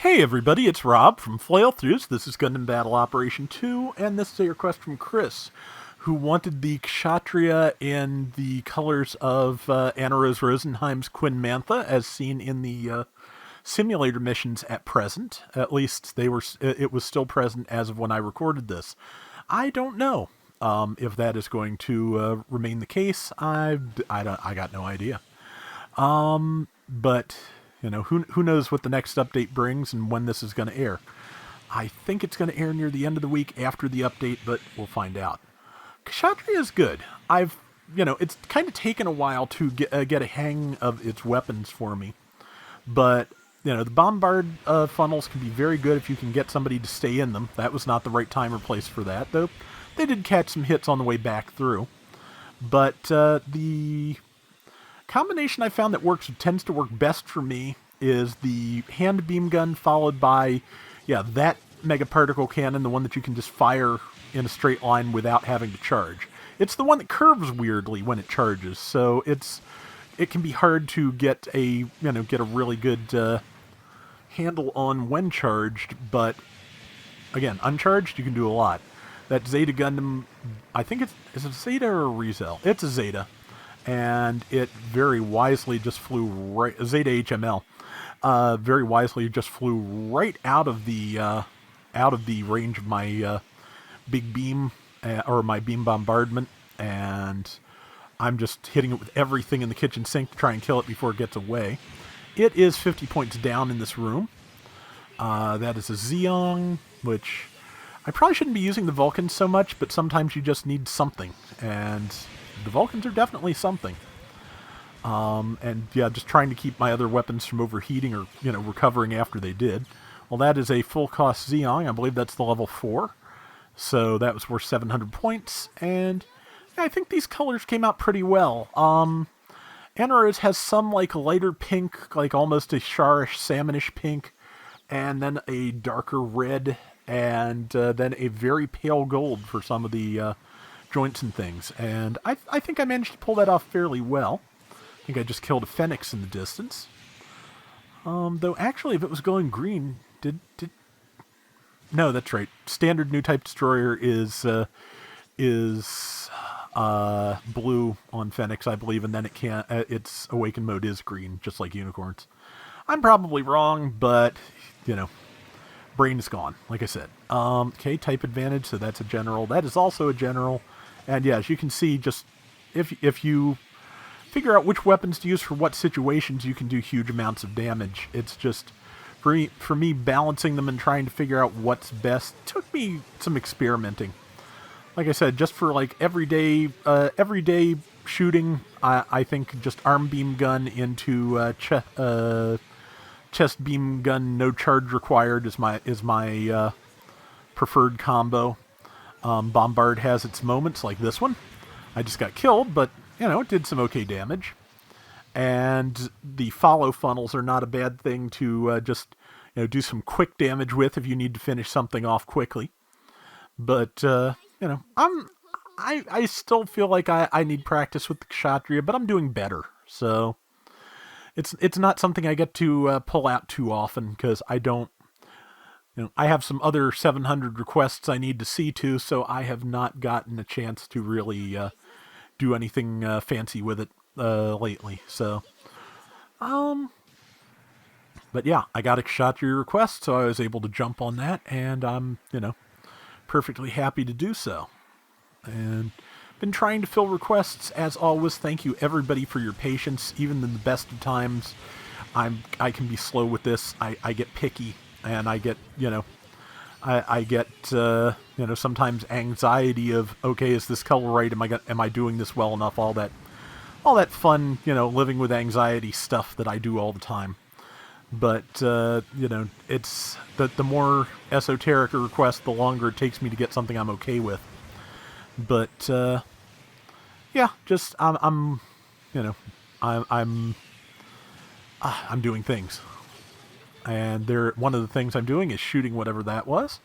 Hey everybody, it's Rob from Flailthroughs. This is Gundam Battle Operation 2, and this is a request from Chris, who wanted the Kshatriya in the colors of Annerose Rosenheim's Quin Mantha, as seen in the simulator missions at present. At least it was still present as of when I recorded this. I don't know if that is going to remain the case. I got no idea. But who knows what the next update brings and when this is going to air. I think it's going to air near the end of the week after the update, but we'll find out. Kshatriya is good. It's kind of taken a while to get a hang of its weapons for me, but the bombard funnels can be very good if you can get somebody to stay in them. That was not the right time or place for that, though. They did catch some hits on the way back through, but the combination I found that tends to work best for me is the hand beam gun followed by, that mega particle cannon, the one that you can just fire in a straight line without having to charge. It's the one that curves weirdly when it charges, so it can be hard to get a really good handle on when charged, but again, uncharged you can do a lot. That Zeta Gundam, I think is it a Zeta or a Rizel? It's a Zeta. And it very wisely just flew right, Zeta HML, very wisely just flew right out of the range of my big beam, or my beam bombardment, and I'm just hitting it with everything in the kitchen sink to try and kill it before it gets away. It is 50 points down in this room. That is a Zeong, which I probably shouldn't be using the Vulcans so much, but sometimes you just need something, and the Vulcans are definitely something. Just trying to keep my other weapons from overheating or, recovering after they did. Well, that is a full-cost Zeong. I believe that's the level 4. So that was worth 700 points. And I think these colors came out pretty well. Annerose has some, lighter pink, almost a sharish, salmonish pink, and then a darker red, and then a very pale gold for some of the joints and things, and I think I managed to pull that off fairly well. I think I just killed a Phoenix in the distance. Though actually, if it was going green, no, that's right. Standard new type destroyer is blue on Phoenix, I believe, and then its awakened mode is green, just like unicorns. I'm probably wrong, but brain is gone, like I said. Okay, type advantage, so that's a general. That is also a general. And yeah, as you can see, just if you figure out which weapons to use for what situations, you can do huge amounts of damage. It's just, for me, balancing them and trying to figure out what's best took me some experimenting. Like I said, just for everyday shooting, I think just arm beam gun into chest beam gun, no charge required is my preferred combo. Bombard has its moments, like this one. I just got killed, but, it did some okay damage. And the follow funnels are not a bad thing to just, do some quick damage with if you need to finish something off quickly. But, I still feel like I need practice with the Kshatriya, but I'm doing better. So, it's not something I get to pull out too often, because I don't, I have some other 700 requests I need to see to, so I have not gotten a chance to really do anything fancy with it lately. So, but yeah, I got a Kshatriya request, so I was able to jump on that, and I'm, perfectly happy to do so. And been trying to fill requests, as always. Thank you, everybody, for your patience. Even in the best of times, I can be slow with this. I get picky. And I get, I get, sometimes anxiety of, okay, is this color right? Am I doing this well enough? All that fun, living with anxiety stuff that I do all the time. But, it's the more esoteric a request, the longer it takes me to get something I'm okay with. But, just I'm doing things. And one of the things I'm doing is shooting whatever that was.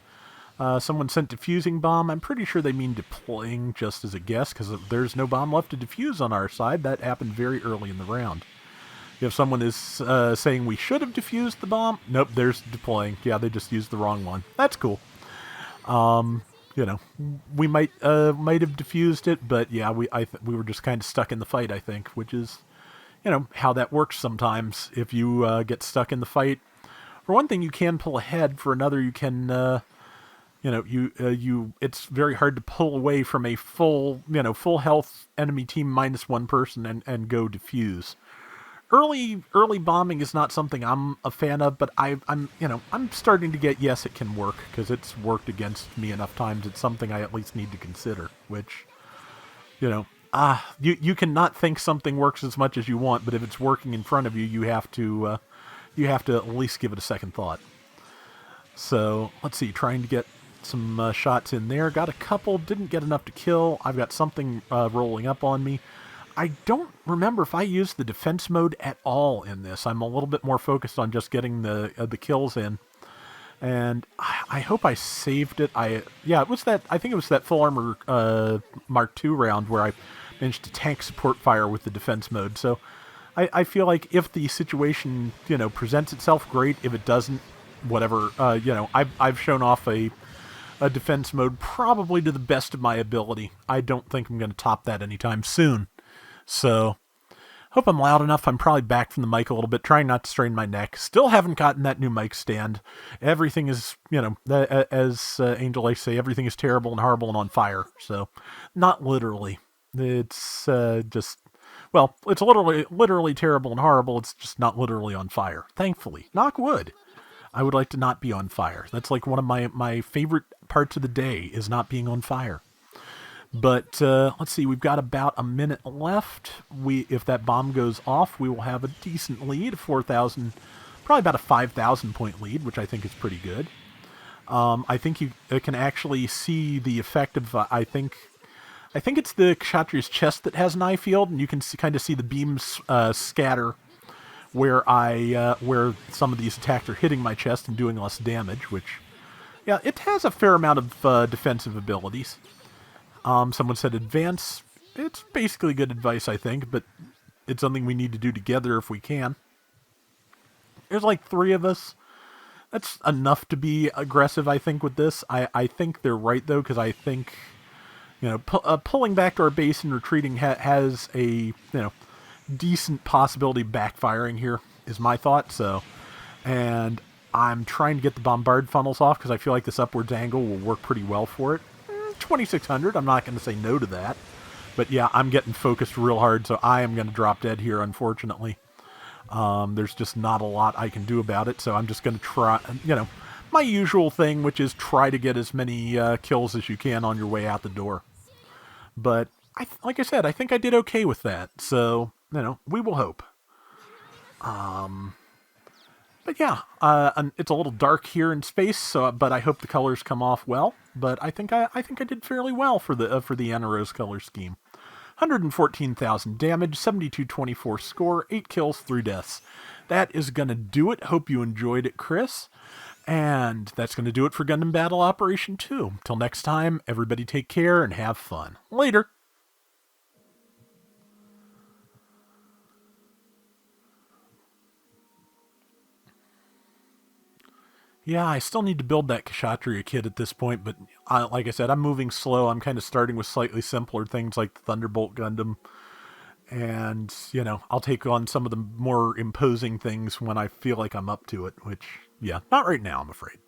Someone sent defusing bomb. I'm pretty sure they mean deploying, just as a guess, because there's no bomb left to defuse on our side. That happened very early in the round. If someone is saying we should have defused the bomb, nope, there's deploying. Yeah, they just used the wrong one. That's cool. You know, we might have diffused it, but yeah, we were just kind of stuck in the fight, I think, which is, how that works sometimes. If you get stuck in the fight, for one thing, you can pull ahead. For another, you can, it's very hard to pull away from a full health enemy team minus one person and go defuse. Early bombing is not something I'm a fan of, but I'm starting to get, yes, it can work, because it's worked against me enough times. It's something I at least need to consider, which, you cannot think something works as much as you want, but if it's working in front of you, you have to at least give it a second thought. So let's see, trying to get some shots in there. Got a couple, didn't get enough to kill. I've got something rolling up on me. I don't remember if I used the defense mode at all in this. I'm a little bit more focused on just getting the kills in, and I hope I saved it. It was that. I think it was that full armor Mark II round where I managed to tank support fire with the defense mode. So I feel like if the situation presents itself, great. If it doesn't, whatever. I've shown off a defense mode probably to the best of my ability. I don't think I'm going to top that anytime soon. So, hope I'm loud enough. I'm probably back from the mic a little bit, trying not to strain my neck. Still haven't gotten that new mic stand. Everything is, as Angel likes to say, everything is terrible and horrible and on fire. So, not literally. It's just, well, it's literally terrible and horrible. It's just not literally on fire. Thankfully. Knock wood. I would like to not be on fire. That's like one of my favorite parts of the day, is not being on fire. But let's see, we've got about a minute left. If that bomb goes off, we will have a decent lead, 4,000, probably about a 5,000 point lead, which I think is pretty good. I think you can actually see the effect of, I think it's the Kshatriya's chest that has an eye field, and you can kind of see the beams scatter where where some of these attacks are hitting my chest and doing less damage, which, yeah, it has a fair amount of defensive abilities. Someone said advance. It's basically good advice, I think, but it's something we need to do together if we can. There's like 3 of us. That's enough to be aggressive, I think, with this. I think they're right, though, because I think, pulling back to our base and retreating has a, decent possibility of backfiring here, is my thought. So, and I'm trying to get the bombard funnels off, because I feel like this upwards angle will work pretty well for it. 2,600, I'm not going to say no to that. But yeah, I'm getting focused real hard, so I am going to drop dead here, unfortunately. There's just not a lot I can do about it, so I'm just going to try, my usual thing, which is try to get as many kills as you can on your way out the door. But, like I said, I think I did okay with that, so, we will hope. But yeah, it's a little dark here in space, but I hope the colors come off well. But I think I did fairly well for the Annerose color scheme. 114,000 damage, 7224 score, 8 kills, 3 deaths. That is gonna do it. Hope you enjoyed it, Chris. And that's gonna do it for Gundam Battle Operation 2. Till next time, everybody take care and have fun. Later. Yeah, I still need to build that Kshatriya kit at this point, but like I said, I'm moving slow. I'm kind of starting with slightly simpler things like the Thunderbolt Gundam, and, I'll take on some of the more imposing things when I feel like I'm up to it, which, yeah, not right now, I'm afraid.